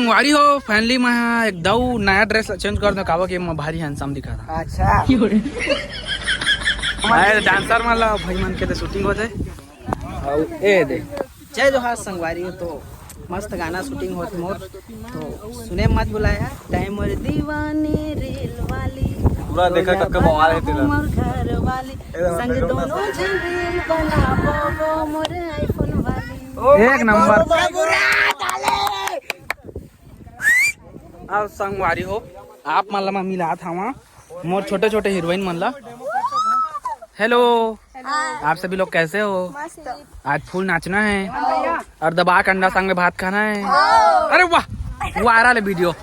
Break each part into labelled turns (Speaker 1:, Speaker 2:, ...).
Speaker 1: संगवारी हो फाइनली मैं एक दऊ नया ड्रेस चेंज कर दो कावा के मैं भारी हैंडसम दिखा था।
Speaker 2: अच्छा
Speaker 1: मैं डांसर माला भाई मन के शूटिंग होते और ए दे
Speaker 2: जय जोहार संगवारी हो। तो मस्त गाना शूटिंग होती मोर तो सुने मत बुलाया टाइम और दीवानी रेल वाली
Speaker 3: पूरा देखा कब बवाल है तेरा
Speaker 2: मोर घर वाली संग दोनों जन रील बनाबो मोर आईफोन वाली
Speaker 1: एक नंबर। अब संगवारी हो आप मतलब मैं मिला था वहाँ मोर छोटे छोटे हीरोइन मतलब। हेलो आप सभी लोग कैसे हो? आज फुल नाचना है और दबा के अंडा संग में भात खाना है। अरे वाह वायरल है वीडियो।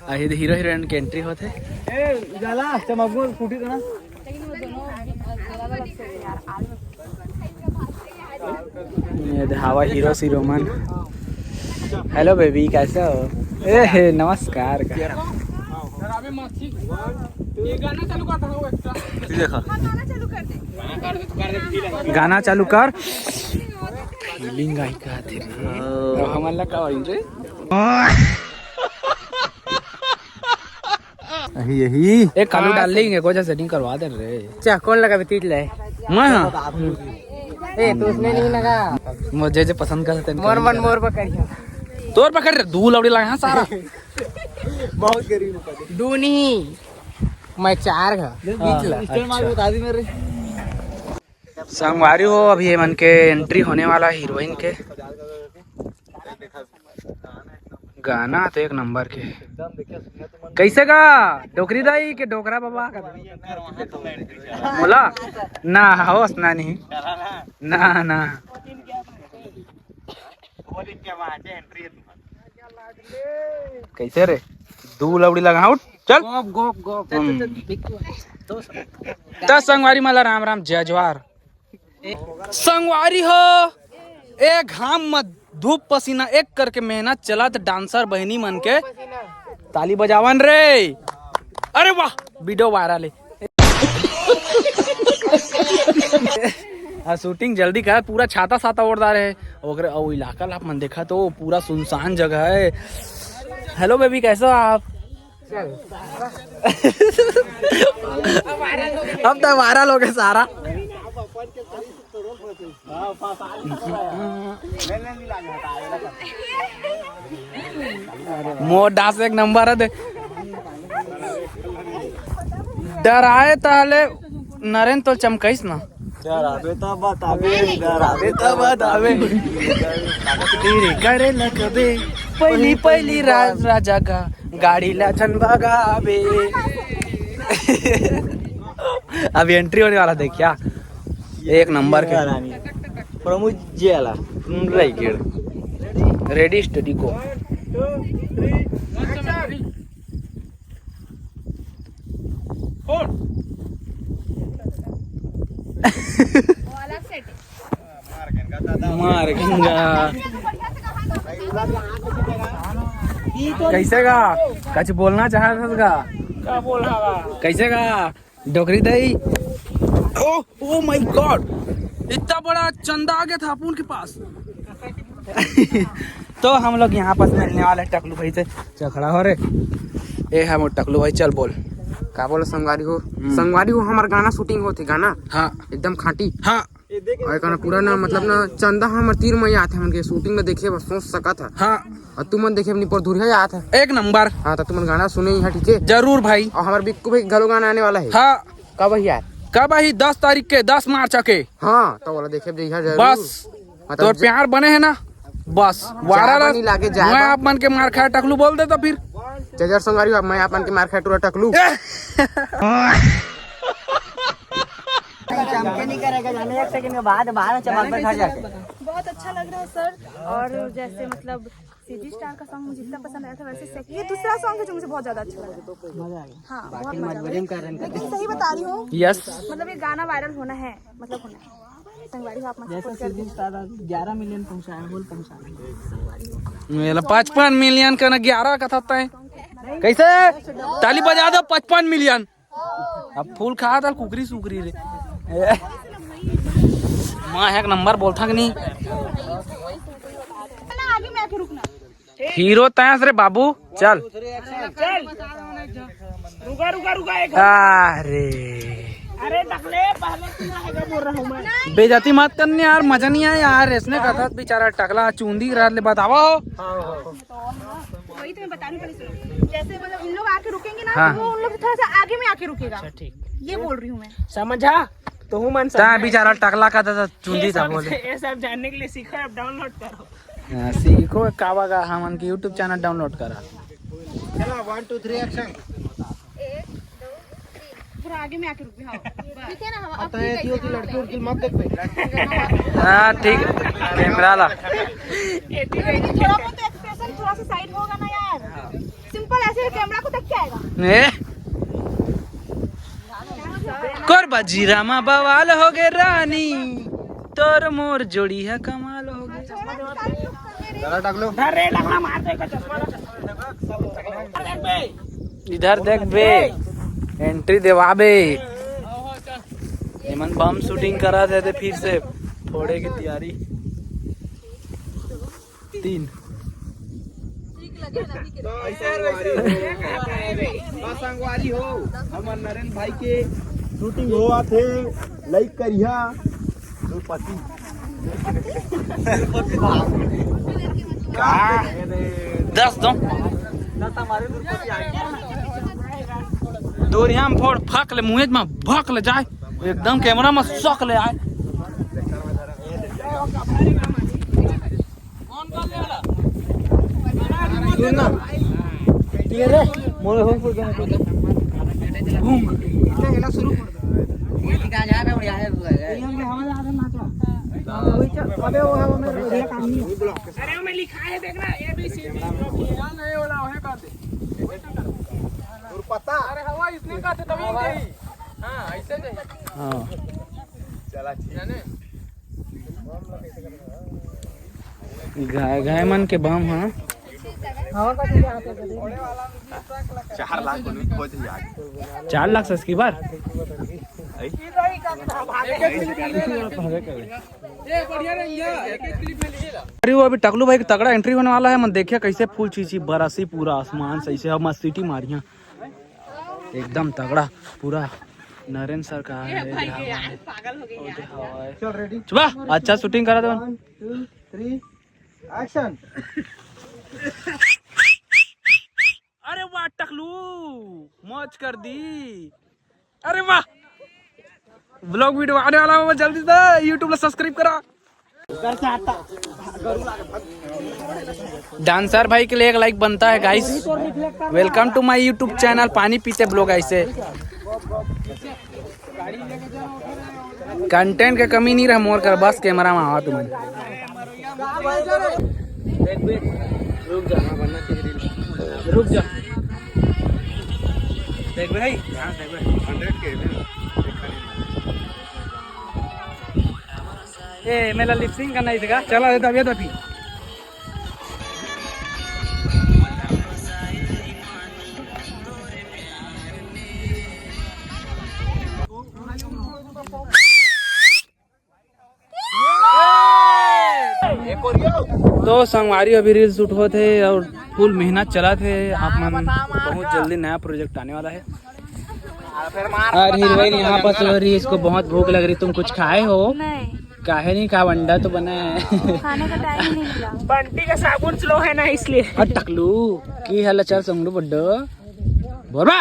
Speaker 1: हीरो हीरोइन की एंट्री होते हवा हीरो रोमन। हेलो बेबी कैसे हो? ए नमस्कार। गाना चालू कर फीलिंग आई का थे हमारा का रे यही एक कालू डाल लेंगे कोई सेटिंग करवा दे रे।
Speaker 2: क्या कौन लगा तीत ले
Speaker 1: मैं
Speaker 2: ए तो उसने नहीं लगा
Speaker 1: मुझे जो पसंद करते
Speaker 2: मोर मन मोर पकड़िया
Speaker 1: तोर पकड़ रे दू लौड़ी लगा सारा
Speaker 2: बहुत गरीब दू नहीं मैं चार बता दी मेरे
Speaker 1: संगवारी हो अभी ये मन के एंट्री होने वाला हीरोइन के गाना तो एक नंबर के कैसे गा डोकरी दाई के डोकरा बाबा का बोला ना होश ना नहीं ना ना कैसे रे दू लवड़ी लगा उठ चल तो संगवारी माला राम राम जय जवार। संगवारी हो एक घाम मत धूप पसीना एक करके मेहनत चलत डांसर बहनी मन के ताली बजावन रे। अरे वाह वीडियो वायरल है। शूटिंग जल्दी कर पूरा छाता छाता ओढ़दार है और इलाका आप मन देखा तो पूरा सुनसान जगह है। हेलो बेबी कैसे हो आप? अब तो वायरल हो गया सारा। मोर डांस एक नंबर है। डराए ताले नरेन तो चमकईस ना
Speaker 3: डरावे त बतावे
Speaker 1: तेरे करे लगबे पहली पहली राजा का गाड़ी ला छन भगावे। अभी एंट्री होने वाला देख क्या एक नंबर के
Speaker 3: प्रमुख जी आला
Speaker 1: रेडी स्टडी को कैसे गा कुछ बोलना चाह क्या बोलना कैसे गा डोकरी दई। ओ माय गॉड इतना बड़ा चंदा आ गया था अपन के पास। तो हम लोग यहाँ पास मिलने वाले टकलू भाई से खड़ा हो रे ए है मोर टकलू भाई चल बोल
Speaker 2: का बोला संगवारी हो। संगवारी हो हमार गाना शूटिंग होती गाना
Speaker 1: हाँ
Speaker 2: एकदम खाटी
Speaker 1: हाँ
Speaker 2: और गाना पूरा ना मतलब ना चंदा हमार तीर में आते हैं उनके शूटिंग में देखिए बस सोच सका था।
Speaker 1: हाँ
Speaker 2: और तुम मन देखिए अपनी पर धुरिया आता है
Speaker 1: एक नंबर।
Speaker 2: हाँ तो तुम गाना सुने ही ठीक है
Speaker 1: जरूर भाई।
Speaker 2: और हमारे बिक्कू भाई घरो गाना आने वाला है।
Speaker 1: हाँ
Speaker 2: कब है यार?
Speaker 1: कब ही 10 तारीख के 10 मार्च के।
Speaker 2: हाँ तो बोला देखे
Speaker 1: बस तो प्यार बने है ना बस वायरल
Speaker 2: लागे
Speaker 1: मैं आप मन के मार खाया टकलू बोल दे तो फिर
Speaker 2: जजर संगवारी मैं अपन के मार खाया टूरा टकलू नहीं करेगा जाने एक सेकंड के बाद बाहर चमक खा जाके।
Speaker 4: बहुत अच्छा लग रहा है सर। और जैसे मतलब सीजी स्टार का सॉन्ग मुझे इतना पसंद आया था वैसे ये दूसरा सॉन्ग है जो मुझे बहुत ज्यादा अच्छा लगा। हाँ बहुत मजा आया। लेकिन सही बता रही हूँ
Speaker 1: यस
Speaker 4: मतलब ये गाना वायरल होना है मतलब होना है। संगवारी आप मत सपोर्ट कर दीजिए।
Speaker 2: 11 मिलियन पहुंचाया बोल पहुंचा
Speaker 1: मेरा 55 मिलियन का ना 11 का था है कैसे ताली बजा दो 55 मिलियन। अब फूल खा था कुकरी सुकरी रे माँ एक नंबर बोलता कि नहीं
Speaker 4: आगे में आके रुकना।
Speaker 1: हीरो तैयार रे बाबू चल
Speaker 2: रुका रुका रुका एक
Speaker 1: अरे
Speaker 2: अरे टकले पहले सुना बोल रहा हूँ मैं।
Speaker 1: बेइज्जती मत करने यार मजा नहीं आया यार इसने कहा था बेचारा टकला चूंदी रात ले बताओ
Speaker 4: वही तो मैं बता रही हूँ पहले सुनो। जैसे मतलब इन लोग आके रुकेंगे ना
Speaker 1: हाँ।
Speaker 4: तो वो उन लोग थोड़ा सा आगे में आके रुकेगा।
Speaker 2: ठीक
Speaker 4: ये बोल रही हूँ मैं।
Speaker 2: समझा तो हूँ मन
Speaker 1: ता बेचारा टकला का था चूंदी था बोले
Speaker 2: ये सब जानने के लिए सीखो अब डाउनलोड करो।
Speaker 1: सीखो कावा का हम की यूट्यूब चैनल डाउनलोड करा
Speaker 3: चला 1 2 3 एक्शन
Speaker 4: थोड़ा आगे में आके रुके। हाँ ठीक है ना। हम
Speaker 3: आता है थियो की लड़की उड़की मत देख बे
Speaker 1: हाँ ठीक कैमरा ला
Speaker 4: थोड़ा बहुत एक्सप्रेशन थोड़ा सा साइड होगा ना यार। सिंपल ऐसे कैमरा को देख के आएगा।
Speaker 1: कर बाजी रामा बवाल हो गए रानी तोर मोर जोड़ी है कमाल हो गए
Speaker 3: जरा टक लो
Speaker 2: अरे टकला मार दे का चश्मा
Speaker 1: इधर देख बे एंट्री देवा बे हेमंत बम शूटिंग करा थे फिर से फोड़े की तैयारी 3
Speaker 3: संगवारी हो हमर नरेंद्र भाई के शूटिंग हुआ थे लाइक करिया पति
Speaker 1: 10 दो दूर यहाँ फोड़ फाक ले मुँह में भक ले जाए एकदम कैमरा में शौक ले आए
Speaker 2: अरे में लिखा है देखना ABCD नहीं वाला है कर दे
Speaker 3: पता
Speaker 2: अरे हवा इसने का थे तभी नहीं हां ऐसे नहीं
Speaker 1: हाँ
Speaker 3: चला
Speaker 2: जाने
Speaker 1: घाय घाय मन के बम हाँ
Speaker 3: 4 लाख हो जाए
Speaker 1: 4 लाख सब्सक्राइबर अरे वो अभी टकलू भाई का तगड़ा एंट्री होने वाला है मैं देखिए कैसे फूल चीची बरसी पूरा आसमान सही से हम सिटी मारिया एकदम तगड़ा पूरा नरेंद्र सर का है
Speaker 3: चल रेडी
Speaker 1: चुपा अच्छा शूटिंग करा दो
Speaker 3: 1 2 3 एक्शन
Speaker 1: अरे वाह टकलू मौज कर दी अरे वाह ब्लॉग वीडियो आने वाला है जल्दी से यूट्यूब सब्सक्राइब करा डांसर भाई के लिए एक लाइक बनता है guys welcome to my YouTube channel पानी पीते ब्लॉग ऐसे कंटेंट के कमी नहीं रहा मोर कर बस कैमरा में आवा तुम्हें रुक जा देख भाई ए मेरा लिपसिंग करना ही था चला देता अभी तो फिर तो संगवारी अभी रील शूट हुए थे और फुल मेहनत चला थे आप मन बहुत जल्दी नया प्रोजेक्ट आने वाला है और हीरोइन यहाँ पर सो रही है इसको बहुत भूख लग रही तुम कुछ खाए हो
Speaker 4: नहीं
Speaker 1: काहे नहीं खा अंडा तो बना है
Speaker 4: खाने का टाइम नहीं मिला।
Speaker 2: बंटी का साबुन स्लो है ना इसलिए
Speaker 1: और टकलू की हाल चल संगड़ू बड्डो बोलबा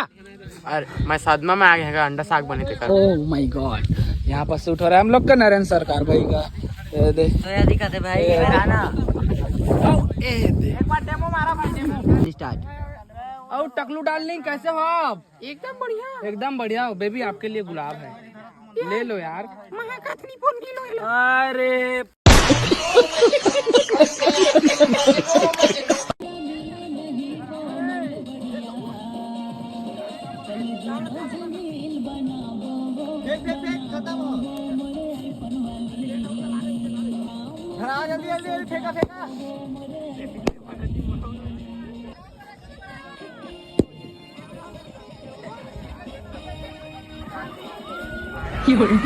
Speaker 5: अरे मैं सदमा में आ गया है अंडा साग बने थे कल
Speaker 1: ओह माय गॉड यहाँ पर शूट हो रहा है हम लोग का नरेंद्र सरकार भाई का ये दे
Speaker 2: दिखाते भाई आना
Speaker 1: एक
Speaker 2: बार डेमो मारा भाई डेमो
Speaker 1: स्टार्ट और टकलू डार्लिंग कैसे हो आप एकदम बढ़िया हो बेबी आपके लिए गुलाब है ले लो यार अरे
Speaker 3: फेंका फेंका
Speaker 1: की हो रही